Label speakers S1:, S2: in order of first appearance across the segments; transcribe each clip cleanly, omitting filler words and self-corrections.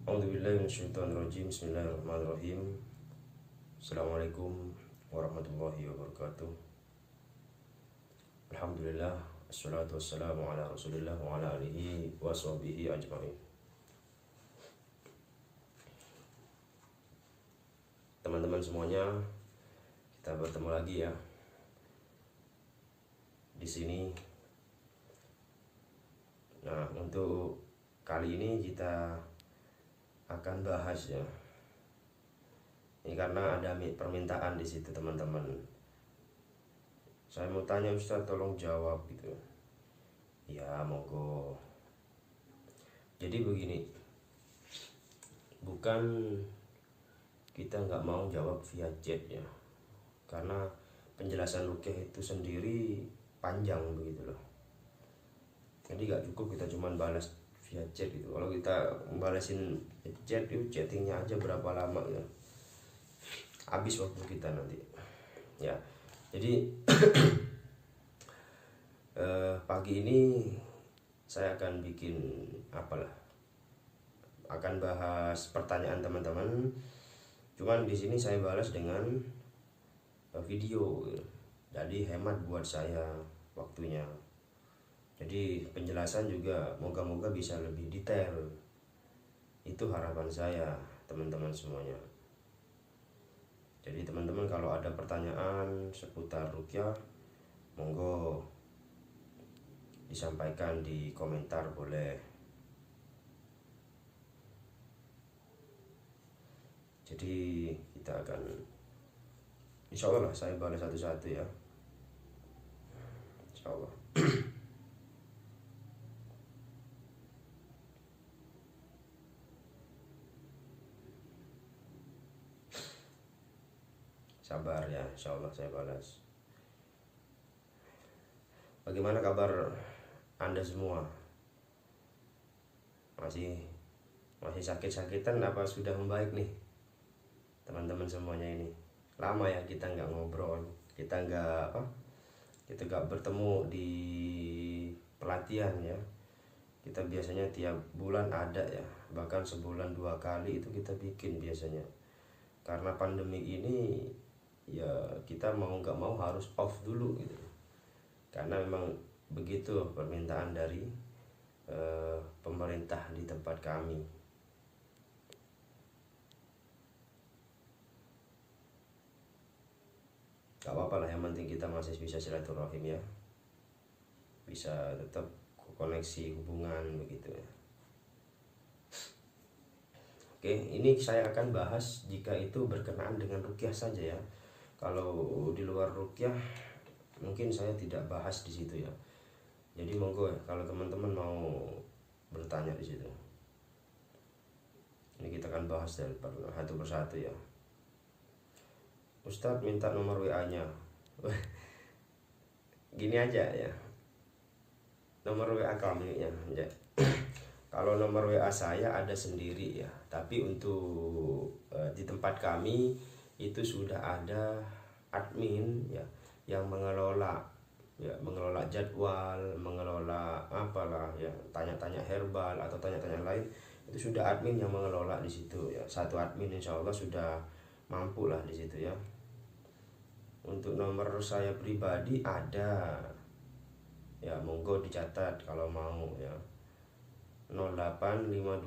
S1: A'udzubillahi minasyaitonirrajim. Bismillahirrahmanirrahim. Assalamualaikum warahmatullahi wabarakatuh. Alhamdulillah, assalatu wassalamu ala Rasulillah wa ala alihi wa sahbihi ajmain. Teman-teman semuanya, kita bertemu lagi ya di sini. Nah, untuk kali ini kita akan bahas ya. Ini karena ada permintaan di situ teman-teman. Saya mau tanya Ustaz, tolong jawab gitu. Ya, monggo. Jadi begini, bukan kita nggak mau jawab via chat ya, karena penjelasan rukyah itu sendiri panjang begitu loh. Jadi nggak cukup kita cuman balas via chat gitu. Kalau kita balasin chat itu chattingnya aja berapa lama ya, habis waktu kita nanti ya. Jadi pagi ini saya akan bikin akan bahas pertanyaan teman-teman. Cuman di sini saya balas dengan video, jadi hemat buat saya waktunya. Jadi penjelasan juga moga-moga bisa lebih detail. Itu harapan saya teman-teman semuanya. Jadi teman-teman kalau ada pertanyaan seputar rukyah, monggo disampaikan di komentar boleh. Jadi kita akan, insya Allah saya balas satu-satu ya, insya Allah. Sabar ya, insya Allah saya balas. Bagaimana kabar Anda semua? Masih sakit-sakitan apa sudah membaik nih teman-teman semuanya? Ini lama ya kita nggak ngobrol, kita nggak bertemu di pelatihan ya. Kita biasanya tiap bulan ada ya, bahkan sebulan 2 kali itu kita bikin biasanya. Karena pandemi ini ya kita mau nggak mau harus off dulu gitu, karena memang begitu permintaan dari pemerintah di tempat kami. Gak apa-apa lah, yang penting kita masih bisa silaturahim ya, bisa tetap koneksi hubungan begitu ya. Oke, ini saya akan bahas jika itu berkenaan dengan rukyah saja ya. Kalau di luar rukyah mungkin saya tidak bahas di situ ya. Jadi monggo ya, kalau teman-teman mau bertanya di situ. Ini kita akan bahas dari satu persatu ya. Ustadz minta nomor WA-nya. Gini aja ya, nomor WA kami ya. Kalau nomor WA saya ada sendiri ya, tapi untuk di tempat kami itu sudah ada admin ya, yang mengelola jadwal, mengelola apalah ya, tanya-tanya herbal atau tanya-tanya lain, itu sudah admin yang mengelola di situ ya. Satu admin insya Allah sudah mampu lah di situ ya. Untuk nomor saya pribadi ada ya, monggo dicatat kalau mau ya. 0852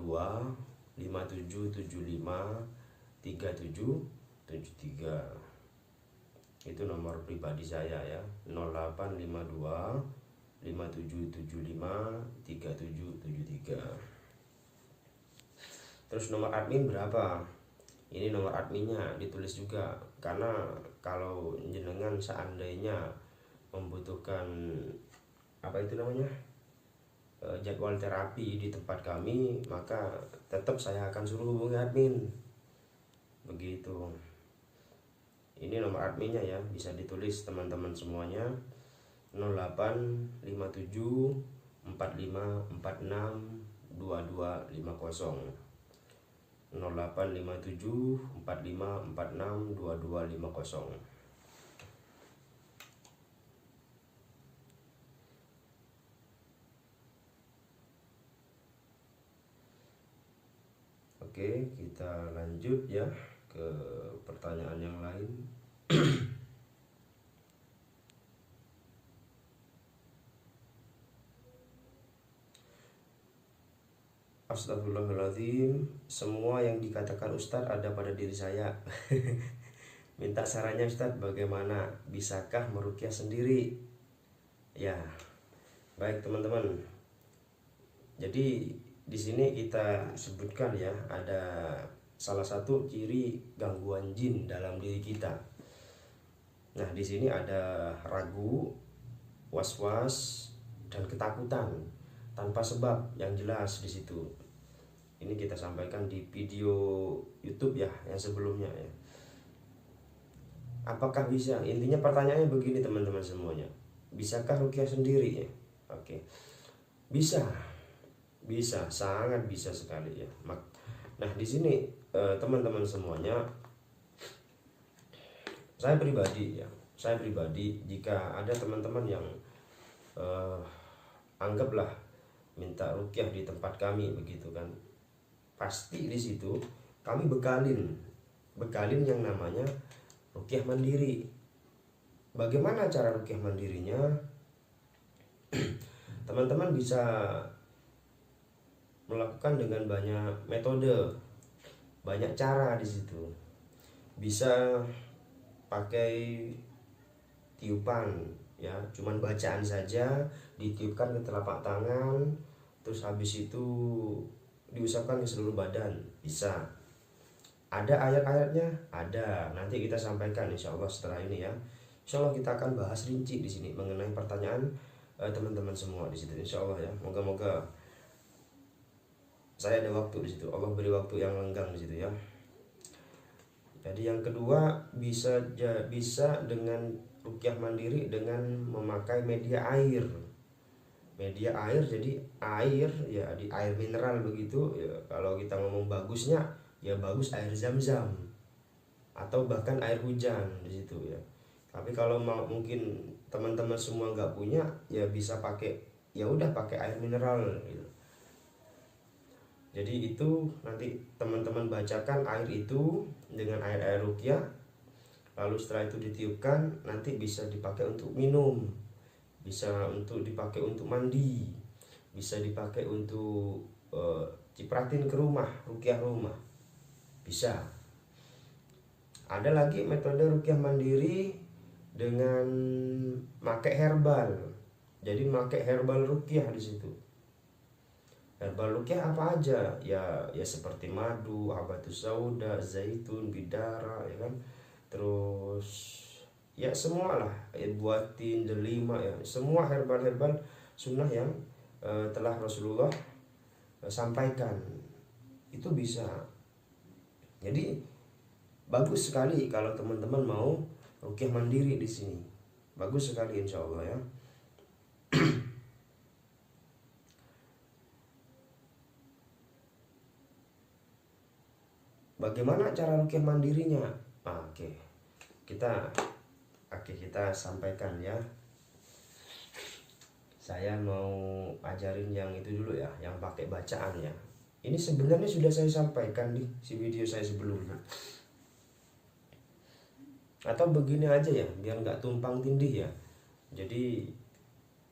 S1: 5775 3773. Itu nomor pribadi saya ya, 0852 5775 3773. Terus nomor admin berapa? Ini nomor adminnya ditulis juga, karena kalau jenengan seandainya membutuhkan jadwal terapi di tempat kami, maka tetap saya akan suruh hubungi admin begitu. Ini nomor adminnya ya, bisa ditulis teman-teman semuanya, 0857 4546 2250. 0857 4546 2250. Oke, kita lanjut ya ke pertanyaan yang lain. Astagfirullahaladzim, semua yang dikatakan Ustadz ada pada diri saya. Minta sarannya Ustadz, bagaimana? Bisakah meruqyah sendiri? Ya, baik teman-teman. Jadi di sini kita sebutkan ya, ada salah satu ciri gangguan jin dalam diri kita. Nah, di sini ada ragu, was-was, dan ketakutan tanpa sebab yang jelas di situ. Ini kita sampaikan di video YouTube ya yang sebelumnya ya. Apakah bisa? Intinya pertanyaannya begini teman-teman semuanya. Bisakah ruqyah sendiri ya? Oke. Bisa. Bisa, sangat bisa sekali ya. Nah, di sini teman-teman semuanya, saya pribadi jika ada teman-teman yang anggaplah minta ruqyah di tempat kami begitu kan, pasti di situ kami bekalin yang namanya ruqyah mandiri. Bagaimana cara ruqyah mandirinya? Teman-teman bisa melakukan dengan banyak metode, banyak cara di situ. Bisa pakai tiupan ya, cuman bacaan saja, ditiupkan ke telapak tangan, terus habis itu diusapkan ke seluruh badan. Bisa. Ada ayat-ayatnya? Ada. Nanti kita sampaikan insya Allah setelah ini ya. Insya Allah kita akan bahas rinci di sini mengenai pertanyaan teman-teman semua di situ insya Allah ya. Moga-moga saya ada waktu di situ. Allah beri waktu yang lenggang di situ ya. Jadi yang kedua, bisa dengan ruqyah mandiri dengan memakai media air. Media air, jadi air ya, di air mineral begitu ya. Kalau kita ngomong bagusnya ya bagus air zam-zam atau bahkan air hujan di situ ya. Tapi kalau mungkin teman-teman semua nggak punya ya bisa pakai, ya udah pakai air mineral gitu. Jadi itu nanti teman-teman bacakan air itu dengan air ruqyah, lalu setelah itu ditiupkan, nanti bisa dipakai untuk minum, bisa untuk dipakai untuk mandi, bisa dipakai untuk cipratin ke rumah, ruqyah rumah, bisa. Ada lagi metode ruqyah mandiri dengan pakai herbal. Jadi pakai herbal ruqyah di situ. Herbal ruqyah apa aja? Ya seperti madu, habatus sauda, zaitun, bidara ya kan. Terus ya semua lah, buatin, delima ya. Semua herbal-herbal sunnah yang telah Rasulullah sampaikan. Itu bisa. Jadi bagus sekali kalau teman-teman mau ruqyah mandiri di sini. Bagus sekali insya Allah ya. Bagaimana cara ruqyah mandirinya? Oke. Kita sampaikan ya. Saya mau ajarin yang itu dulu ya, yang pakai bacaan ya. Ini sebenarnya sudah saya sampaikan di video saya sebelumnya. Atau begini aja ya, biar nggak tumpang tindih ya. Jadi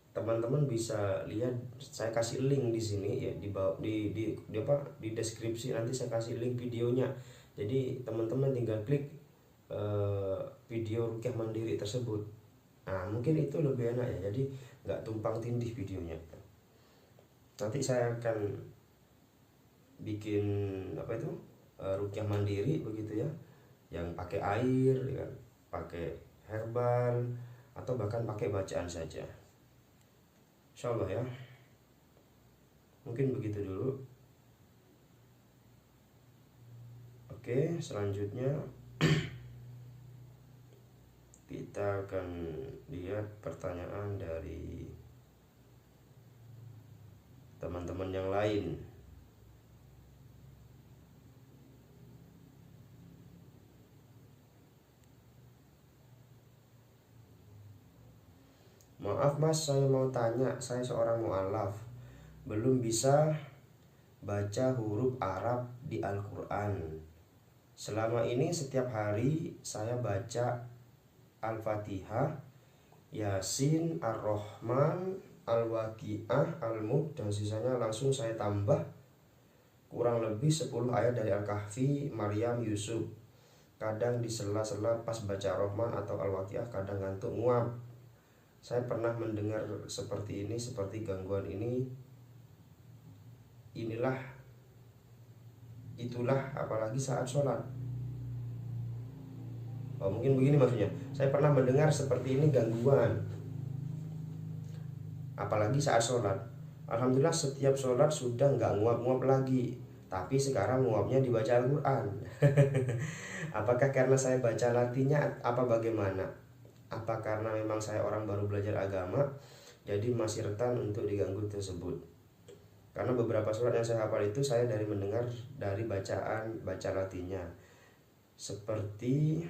S1: teman-teman bisa lihat, saya kasih link di sini ya, di deskripsi nanti saya kasih link videonya. Jadi teman-teman tinggal klik video ruqyah mandiri tersebut. Nah, mungkin itu lebih enak ya, jadi nggak tumpang tindih videonya. Nanti saya akan bikin ruqyah mandiri begitu ya, yang pakai air ya, pakai herbal atau bahkan pakai bacaan saja. Insya Allah ya. Mungkin begitu dulu. Oke, selanjutnya kita akan lihat pertanyaan dari teman-teman yang lain. Maaf mas, saya mau tanya, saya seorang mu'alaf, belum bisa baca huruf Arab di Al-Quran. Selama ini setiap hari saya baca Al-Fatihah, Yasin, Ar-Rahman, Al-Waqiah, Al-Mulk, dan sisanya langsung saya tambah kurang lebih 10 ayat dari Al-Kahfi, Maryam, Yusuf. Kadang di sela-sela pas baca Rahman atau Al-Waqiah kadang ngantuk nguap. Saya pernah mendengar seperti ini, seperti gangguan ini, inilah, itulah, apalagi saat sholat. Oh, mungkin begini maksudnya, saya pernah mendengar seperti ini gangguan, apalagi saat sholat. Alhamdulillah setiap sholat sudah nggak nguap-nguap lagi, tapi sekarang nguapnya dibaca Al-Quran. Apakah karena saya baca latinya apa bagaimana? Apa karena memang saya orang baru belajar agama, jadi masih rentan untuk diganggu tersebut? Karena beberapa surat yang saya hafal itu saya dari mendengar dari baca latinya, seperti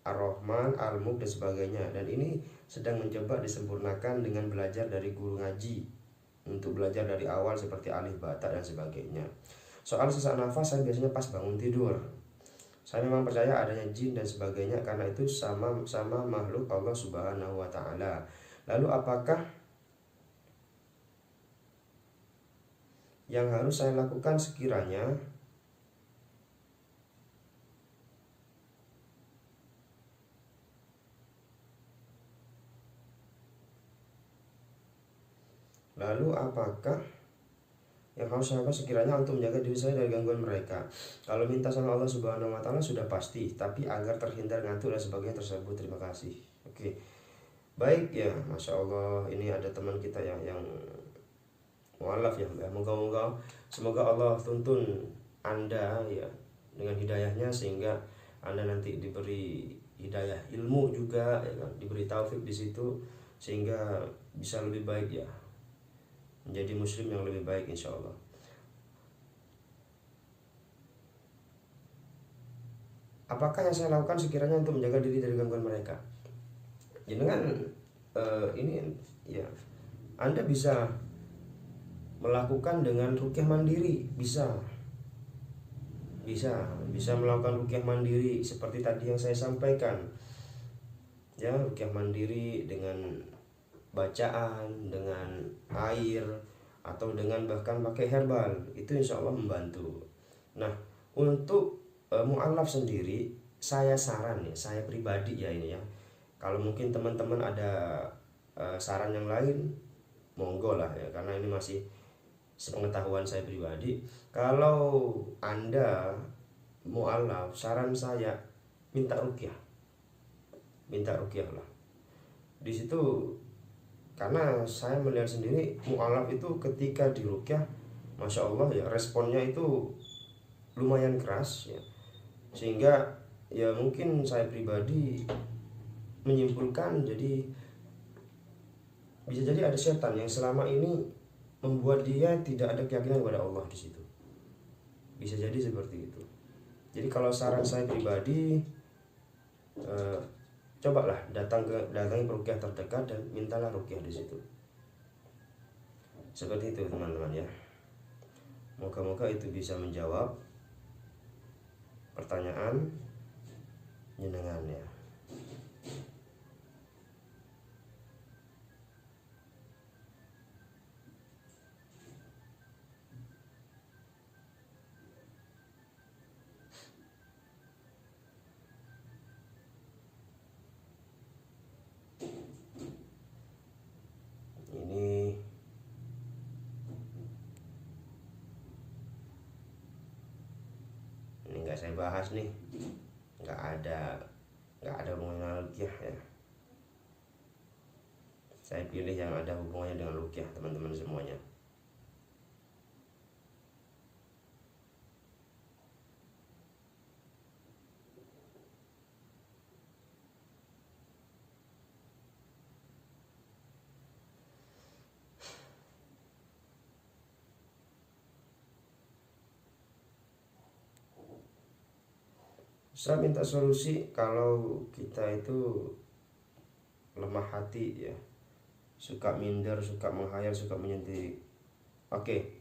S1: Ar-Rahman, Al-Mulk, dan sebagainya. Dan ini sedang mencoba disempurnakan dengan belajar dari guru ngaji, untuk belajar dari awal seperti alif, bata, dan sebagainya. Soal sesak nafas, saya biasanya pas bangun tidur. Saya memang percaya adanya jin dan sebagainya, karena itu sama makhluk Allah Subhanahu wa Ta'ala. Lalu apakah yang harus saya lakukan sekiranya untuk menjaga diri saya dari gangguan mereka? Kalau minta sama Allah Subhanahu wa Ta'ala sudah pasti, tapi agar terhindar ngantuk dan sebagainya tersebut. Terima kasih. Oke, baik ya, Masya Allah, ini ada teman kita yang mualaf ya. Moga-moga semoga Allah tuntun Anda ya dengan hidayahnya, sehingga Anda nanti diberi hidayah ilmu juga ya kan? Diberi taufik di situ, sehingga bisa lebih baik ya, menjadi muslim yang lebih baik insya Allah. Apakah yang saya lakukan sekiranya untuk menjaga diri dari gangguan mereka? Dengan ini ya, Anda bisa melakukan dengan ruqyah mandiri, bisa melakukan ruqyah mandiri seperti tadi yang saya sampaikan ya. Ruqyah mandiri dengan bacaan, dengan air, atau dengan bahkan pakai herbal, itu insya Allah membantu. Nah, untuk mu'alaf sendiri, saya saran ya, saya pribadi ya ini ya, kalau mungkin teman-teman ada saran yang lain, monggo lah ya, karena ini masih sepengetahuan saya pribadi. Kalau Anda mu'alaf, saran saya minta ruqyah lah di situ, karena saya melihat sendiri mu'alaf itu ketika di ruqyah, Masya Allah ya, responnya itu lumayan keras ya, sehingga ya mungkin saya pribadi menyimpulkan, jadi bisa jadi ada setan yang selama ini membuat dia tidak ada keyakinan kepada Allah di situ. Bisa jadi seperti itu. Jadi kalau saran saya pribadi, cobalah datangi peruqyah terdekat dan mintalah ruqyah di situ. Seperti itu teman-teman ya. Moga-moga itu bisa menjawab pertanyaan jenengan ya. Ini nggak saya bahas nih, nggak ada hubungannya ruqyah ya. Saya pilih yang ada hubungannya dengan ruqyah teman-teman semuanya. Saya minta solusi kalau kita itu lemah hati ya, suka minder, suka menghayal, suka menyendiri. Oke,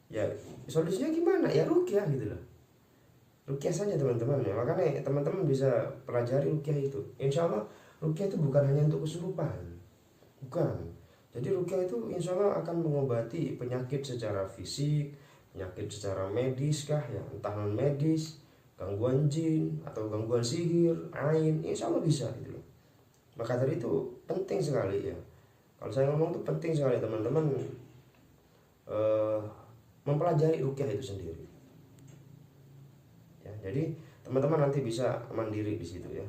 S1: ya solusinya gimana? Ya ruqyah gitu loh. Ruqyah saja teman-teman ya. Makanya teman-teman bisa pelajari ruqyah itu. Insya Allah ruqyah itu bukan hanya untuk kesurupan, bukan. Jadi ruqyah itu insya Allah akan mengobati penyakit secara fisik, penyakit secara medis kah ya, entah non medis, gangguan jin atau gangguan sihir, ain, insya Allah bisa gitu loh. Maka dari itu penting sekali ya. Kalau saya ngomong itu penting sekali teman-teman mempelajari ruqyah itu sendiri. Ya, jadi teman-teman nanti bisa mandiri di situ ya.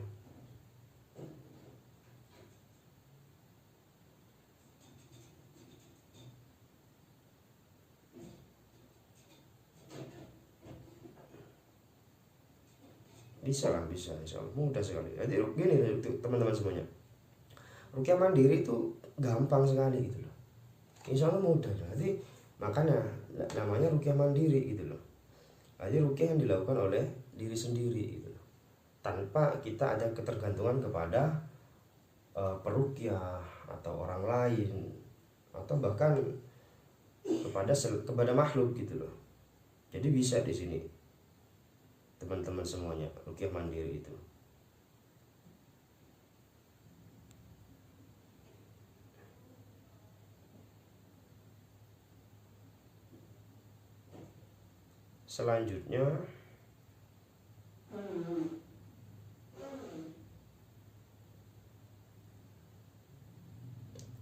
S1: Bisa lah, bisa, insya Allah mudah sekali. Jadi gini teman-teman semuanya, ruqyah mandiri itu gampang sekali gitu loh. Insya Allah mudah. Jadi makanya namanya ruqyah mandiri gitu loh. Jadi ruqyah yang dilakukan oleh diri sendiri gitu loh, tanpa kita ada ketergantungan kepada peruqyah atau orang lain atau bahkan kepada makhluk gitu loh. Jadi bisa di sini teman-teman semuanya ruqyah mandiri itu. Selanjutnya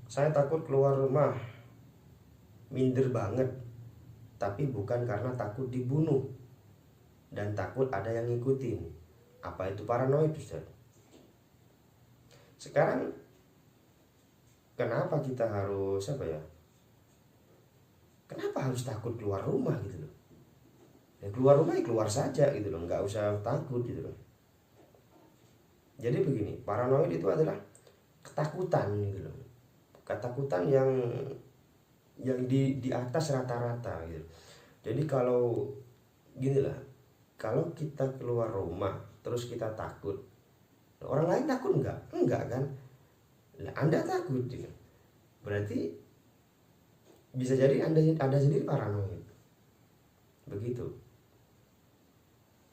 S1: saya takut keluar rumah, minder banget, tapi bukan karena takut dibunuh dan takut ada yang ngikutin. Apa itu paranoid, Ustaz? Sekarang kenapa kita harus kenapa harus takut keluar rumah gitu loh? Ya keluar rumah ya keluar saja gitu loh, nggak usah takut gitu loh. Jadi begini, paranoid itu adalah ketakutan gitu loh. Ketakutan yang di atas rata-rata gitu. Jadi kalau gini lah, kalau kita keluar rumah terus kita takut, orang lain takut enggak? Enggak kan? Nah, Anda takut gitu. Berarti bisa jadi Anda sendiri paranoid. Begitu.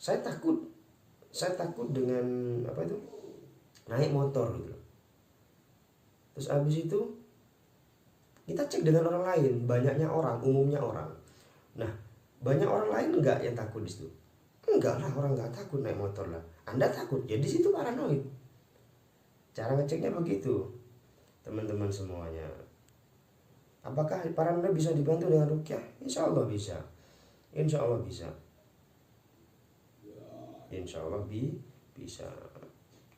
S1: Saya takut dengan naik motor gitu. Terus abis itu kita cek dengan orang lain, banyaknya orang, umumnya orang. Nah, banyak orang lain enggak yang takut di situ? Enggak lah, orang enggak takut naik motor lah. Anda takut, jadi situ paranoid. Cara ngeceknya begitu, teman-teman semuanya. Apakah paranoid bisa dibantu dengan ruqyah? Insya Allah bisa. Insya Allah bisa. Insya Allah bisa.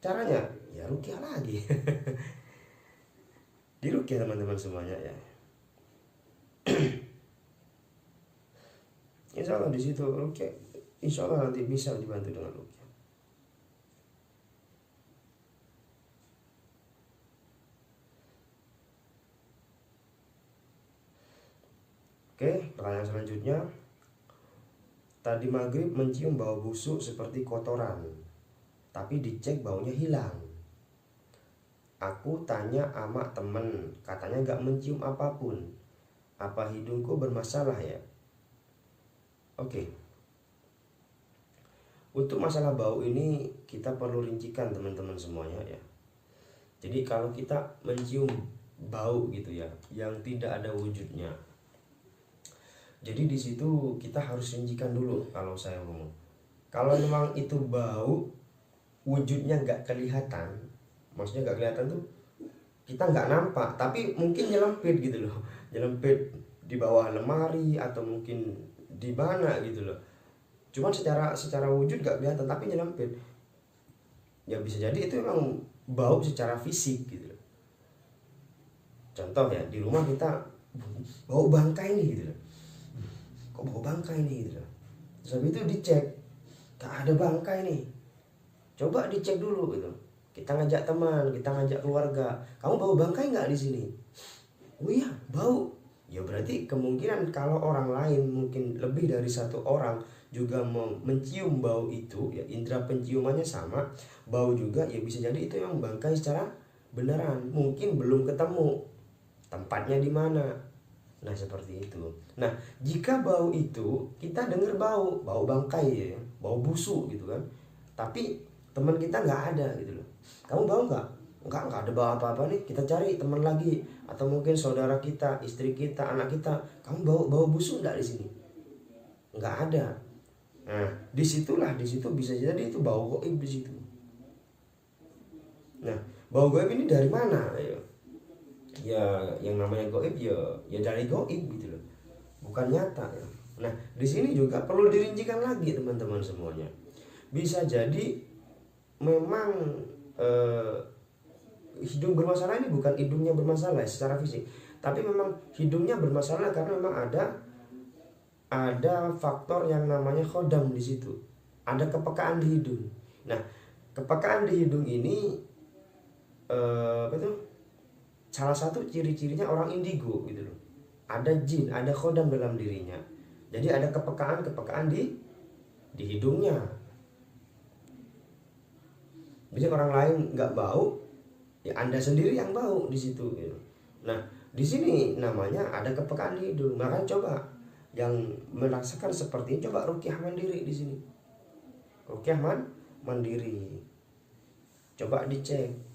S1: Caranya ya ruqyah lagi. Di ruqyah teman-teman semuanya ya. Insya Allah di situ ruqyah. Insya Allah nanti bisa dibantu dengan ruqyah. Oke, pertanyaan selanjutnya. Tadi maghrib mencium bau busuk seperti kotoran, tapi dicek baunya hilang. Aku tanya ama temen, katanya gak mencium apapun. Apa hidungku bermasalah ya? Oke. Untuk masalah bau ini kita perlu rincikan teman-teman semuanya ya. Jadi kalau kita mencium bau gitu ya, yang tidak ada wujudnya, jadi di situ kita harus rincikan dulu. Kalau saya ngomong, kalau memang itu bau wujudnya nggak kelihatan, maksudnya nggak kelihatan tuh kita nggak nampak, tapi mungkin nyelempit gitu loh, nyelempit di bawah lemari atau mungkin di mana gitu loh. Cuman secara wujud nggak kelihatan, tapi nyelempit. Ya bisa jadi itu memang bau secara fisik gitu loh. Contoh ya, di rumah kita bau bangkai nih gitu loh. Kok bau bangkai nih gitu. Terus habis itu dicek, gak ada bangkai nih, coba dicek dulu gitu. Kita ngajak teman, kita ngajak keluarga, kamu bau bangkai nggak di sini? Oh iya bau. Ya berarti kemungkinan kalau orang lain, mungkin lebih dari satu orang juga mencium bau itu ya, indera penciumannya sama, bau juga, ya bisa jadi itu yang bangkai secara beneran, mungkin belum ketemu tempatnya di mana. Nah seperti itu. Nah jika bau itu kita dengar bau bangkai ya, bau busuk gitu kan, tapi teman kita nggak ada gitu loh. Kamu bau nggak? Nggak ada bau apa-apa nih. Kita cari teman lagi, atau mungkin saudara kita, istri kita, anak kita. Kamu bau busuk nggak di sini? Nggak ada. Nah di situ bisa jadi itu bau goib di situ. Nah bau goib ini dari mana? Ya yang namanya goib ya dari goib gitu loh, bukan nyata ya. Nah di sini juga perlu dirincikan lagi teman-teman semuanya. Bisa jadi memang hidung bermasalah ini bukan hidungnya bermasalah secara fisik, tapi memang hidungnya bermasalah karena memang ada faktor yang namanya khodam di situ, ada kepekaan di hidung. Nah kepekaan di hidung ini apa itu? Salah satu ciri-cirinya orang indigo gitu loh. Ada jin, ada khodam dalam dirinya. Jadi ada kepekaan di hidungnya. Jadi orang lain nggak bau, ya Anda sendiri yang bau di situ gitu. Nah, di sini namanya ada kepekaan di hidung. Makanya coba yang merasakan seperti ini coba ruqyah mandiri di sini. Ruqyah mandiri. Coba dicek.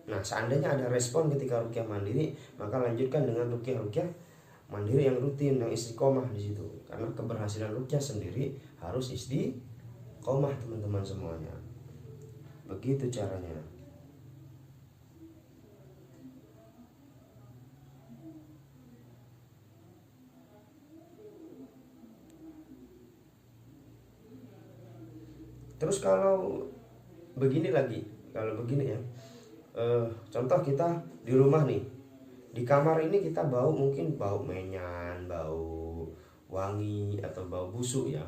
S1: Nah seandainya ada respon ketika ruqyah mandiri, maka lanjutkan dengan ruqyah mandiri yang rutin, yang istiqomah di situ. Karena keberhasilan ruqyah sendiri harus istiqomah teman-teman semuanya. Begitu caranya. Terus kalau begini ya. Contoh kita di rumah nih, di kamar ini kita mungkin bau menyan, bau wangi atau bau busuk ya.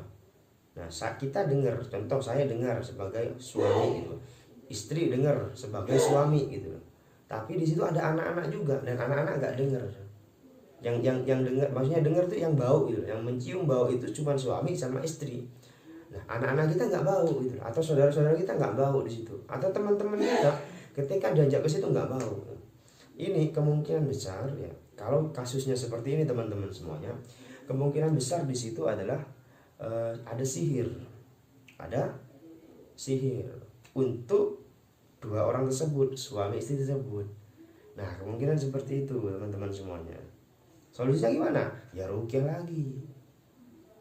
S1: Nah saat kita dengar, contoh saya dengar sebagai suami gitu, istri dengar sebagai suami gitu. Tapi di situ ada anak-anak juga, dan anak-anak nggak dengar. Yang dengar, maksudnya dengar tuh yang bau gitu, yang mencium bau itu cuma suami sama istri. Nah anak-anak kita nggak bau gitu, atau saudara-saudara kita nggak bau di situ, atau teman-teman kita ketika diajak ke situ nggak bau. Ini kemungkinan besar ya, kalau kasusnya seperti ini teman-teman semuanya, kemungkinan besar di situ adalah ada sihir untuk dua orang tersebut, suami istri tersebut. Nah kemungkinan seperti itu teman-teman semuanya. Solusinya gimana? Ya ruqyah lagi,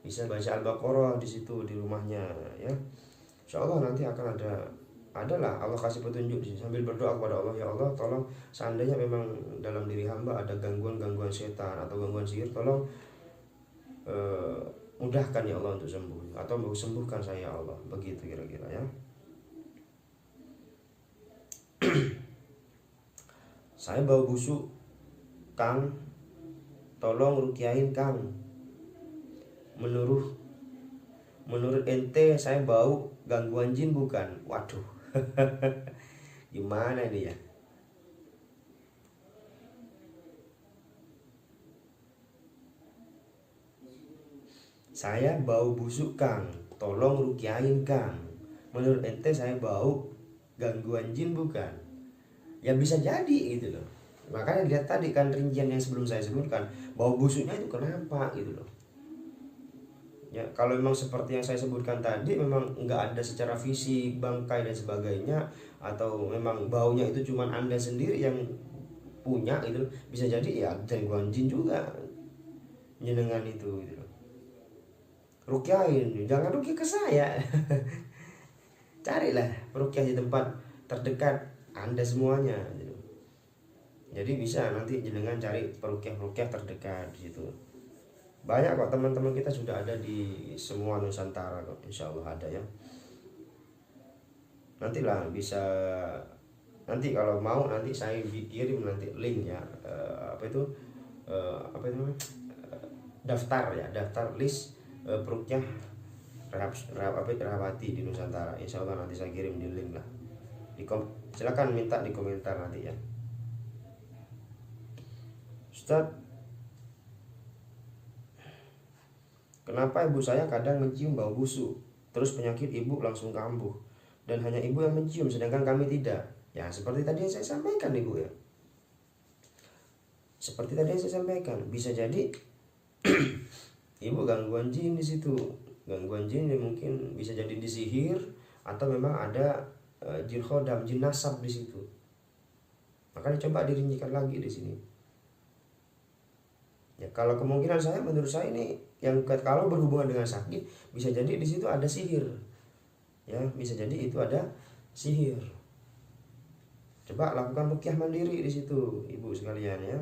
S1: bisa baca Al-Baqarah di situ di rumahnya ya. Insya Allah nanti akan adalah Allah kasih petunjuk di sini, sambil berdoa kepada Allah, ya Allah tolong seandainya memang dalam diri hamba ada gangguan setan atau gangguan sihir, tolong mudahkan ya Allah untuk sembuh, atau mau sembuhkan saya ya Allah, begitu kira-kira ya. Saya bau busuk Kang, tolong ruqyahin Kang. Menurut ente saya bau gangguan jin bukan? Waduh. Gimana ini ya? Saya bau busuk Kang, tolong ruqyahin Kang. Menurut ente saya bau gangguan jin bukan? Ya bisa jadi gitu loh. Makanya lihat tadi kan rincian yang sebelum saya sebutkan, bau busuknya itu kenapa gitu loh. Ya, kalau memang seperti yang saya sebutkan tadi, memang nggak ada secara fisik, bangkai dan sebagainya, atau memang baunya itu cuman Anda sendiri yang punya itu, bisa jadi ya gangguan jin juga jenengan itu gitu. Ruqyahin, jangan ruqyah ke saya. Carilah ruqyah di tempat terdekat Anda semuanya gitu. Jadi bisa nanti jenengan cari peruqyah terdekat di situ. Banyak kok teman-teman kita sudah ada di semua Nusantara kok, insya Allah ada ya. Nantilah bisa, nanti kalau mau nanti saya kirim nanti link ya, daftar list peruqyah Rahwati di Nusantara. Insya Allah nanti saya kirim di link lah. Silakan minta di komentar nanti ya. Ustadz, kenapa ibu saya kadang mencium bau busuk, terus penyakit ibu langsung kambuh, dan hanya ibu yang mencium sedangkan kami tidak? Ya seperti tadi yang saya sampaikan Ibu ya. Seperti tadi yang saya sampaikan, bisa jadi Ibu gangguan jin di situ. Gangguan jin yang mungkin bisa jadi disihir atau memang ada jin khodam, jin nasab di situ. Makanya coba dirincikan lagi di sini. Ya kalau kemungkinan saya, menurut saya ini yang kalau berhubungan dengan sakit, bisa jadi di situ ada sihir. Ya, bisa jadi itu ada sihir. Coba lakukan ruqyah mandiri di situ, Ibu sekalian ya.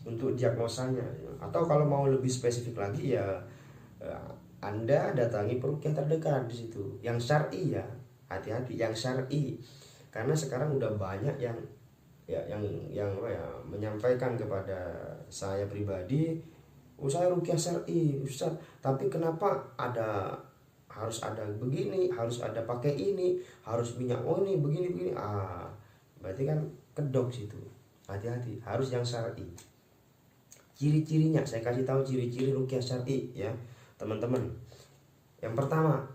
S1: Untuk diagnosanya, atau kalau mau lebih spesifik lagi ya Anda datangi peruqyah terdekat di situ, yang syar'i ya. Hati-hati yang syar'i. Karena sekarang udah banyak yang menyampaikan kepada saya pribadi, saya ruqyah syar'i, Ustaz, tapi kenapa harus ada begini, harus ada pakai ini, harus minyak ini, begini. Berarti kan kedok situ. Hati-hati, harus yang syar'i. Ciri-cirinya saya kasih tahu, ciri-ciri ruqyah syar'i ya, teman-teman. Yang pertama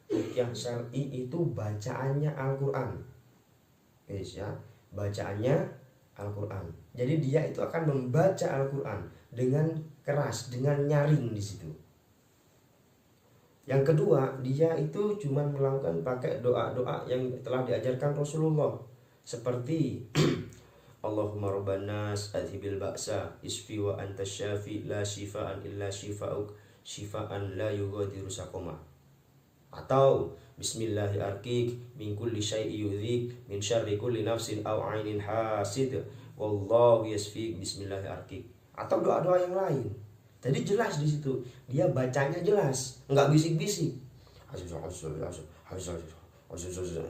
S1: ruqyah syar'i itu bacaannya Al-Qur'an. Guys ya, bacaannya Al-Qur'an. Jadi dia itu akan membaca Al-Qur'an dengan keras, dengan nyaring di situ. Yang kedua, dia itu cuma melakukan pakai doa-doa yang telah diajarkan Rasulullah, seperti Allahumma rabban nas adhibil ba'sa isfi wa anta syafi la shifaan illa shifa'uk shifaan la yughadiru saqama. Atau bismillahirrahmanirrahim min kulli syai'in yudhik min syarri kulli nafsin aw 'ainin hasid wallahu yasfiq bismillahirrahmanirrahim. Atau doa-doa yang lain. Jadi jelas di situ. Dia bacanya jelas, enggak bisik-bisik.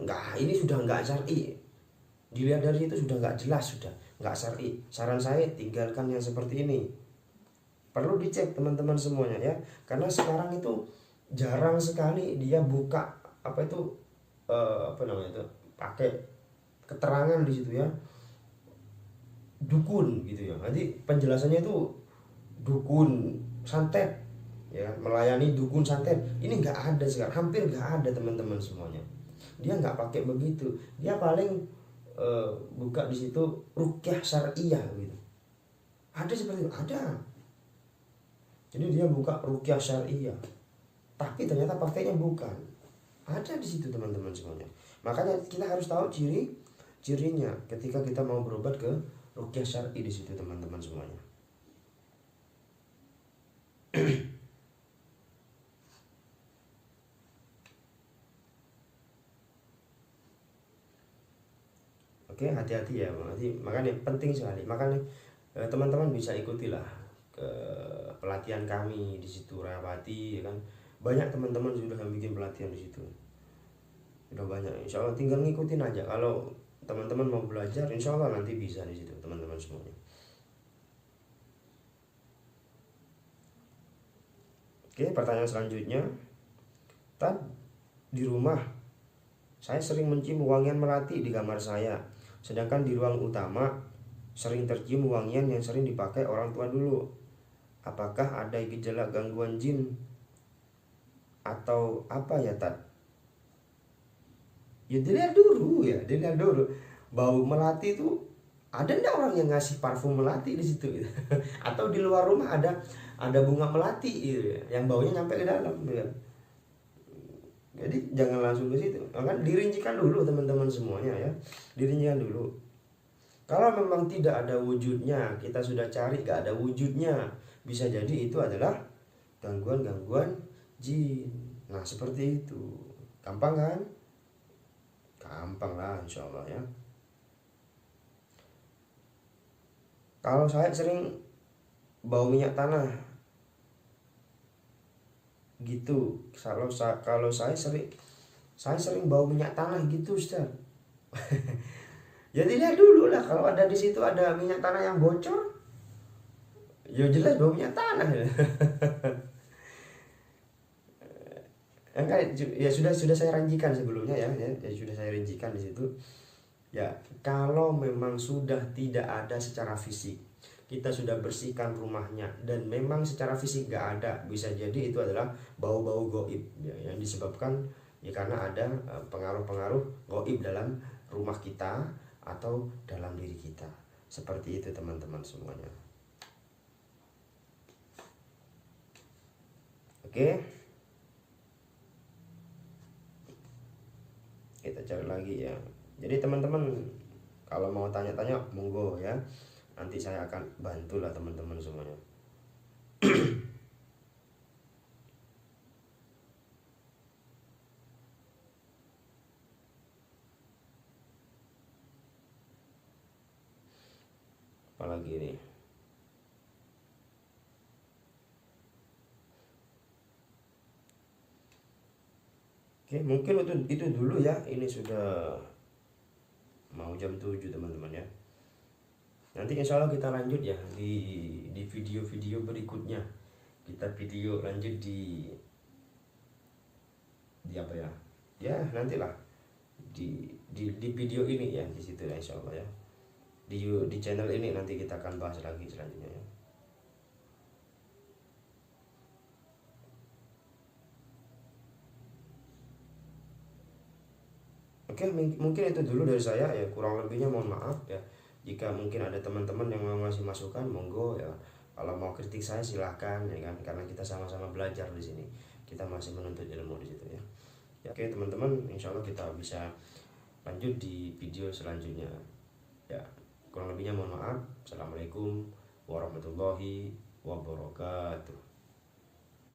S1: Enggak, ini sudah enggak syar'i. Dilihat dari itu sudah nggak jelas, sudah nggak syar'i. Saran saya tinggalkan yang seperti ini. Perlu dicek teman-teman semuanya ya, karena sekarang itu jarang sekali dia buka pakai keterangan di situ ya, dukun gitu ya. Nanti penjelasannya itu dukun santet ya, melayani dukun santet. Ini nggak ada sekarang, hampir nggak ada teman-teman semuanya. Dia nggak pakai begitu. Dia paling buka di situ ruqyah syar'iyah gitu. Ada seperti itu, ada. Jadi dia buka ruqyah syar'iyah, tapi ternyata prakteknya bukan. Ada di situ teman-teman semuanya. Makanya kita harus tahu ciri-cirinya ketika kita mau berobat ke ruqyah syar'i di situ teman-teman semuanya. Oke, hati-hati ya, makanya penting sekali. Makanya teman-teman bisa ikutilah ke pelatihan kami di situ Rahapati ya kan. Banyak teman-teman sudah yang bikin pelatihan di situ. Sudah banyak. Insya Allah tinggal ngikutin aja. Kalau teman-teman mau belajar, insya Allah nanti bisa di situ teman-teman semuanya. Oke, pertanyaan selanjutnya. Di rumah saya sering mencium wangian melati di kamar saya. Sedangkan di ruang utama sering tercium wangian yang sering dipakai orang tua dulu. Apakah ada gejala gangguan jin atau apa ya Tad? Ya dilihat dulu. Bau melati itu ada enggak orang yang ngasih parfum melati di situ? Atau di luar rumah ada bunga melati gitu, yang baunya nyampe ke dalam ya. Jadi jangan langsung ke situ. Kan dirincikan dulu teman-teman semuanya ya. Dirincikan dulu. Kalau memang tidak ada wujudnya, kita sudah cari gak ada wujudnya, bisa jadi itu adalah gangguan-gangguan jin. Nah seperti itu. Gampang kan? Gampang lah insya Allah ya. Kalau saya sering bau minyak tanah gitu. Kalau saya sering bau minyak tanah gitu Ustaz. Ya dilihat dulu lah, kalau ada di situ ada minyak tanah yang bocor, ya jelas bau minyak tanah. Ya sudah saya rincikan sebelumnya ya sudah saya rincikan di situ. Ya kalau memang sudah tidak ada secara fisik, kita sudah bersihkan rumahnya dan memang secara fisik gak ada, bisa jadi itu adalah bau-bau goib ya, yang disebabkan ya karena ada pengaruh-pengaruh gaib dalam rumah kita atau dalam diri kita. Seperti itu teman-teman semuanya. Oke, kita cari lagi ya. Jadi teman-teman kalau mau tanya-tanya monggo ya, nanti saya akan bantu lah teman-teman semuanya. Apalagi nih, oke mungkin itu dulu ya. Ini sudah mau jam 7 teman-teman ya. Nanti insya Allah kita lanjut ya di video-video berikutnya. Kita video lanjut di apa ya? Ya nantilah di video ini ya, di situ ya insya Allah ya. Di channel ini nanti kita akan bahas lagi selanjutnya ya. Oke, mungkin itu dulu dari saya ya, kurang lebihnya mohon maaf ya. Jika mungkin ada teman-teman yang mau ngasih masukan, monggo ya. Kalau mau kritik saya silahkan ya kan, karena kita sama-sama belajar di sini. Kita masih menuntut ilmu di situ ya. Ya, oke teman-teman, insya Allah kita bisa lanjut di video selanjutnya. Ya, kurang lebihnya mohon maaf. Assalamualaikum warahmatullahi wabarakatuh.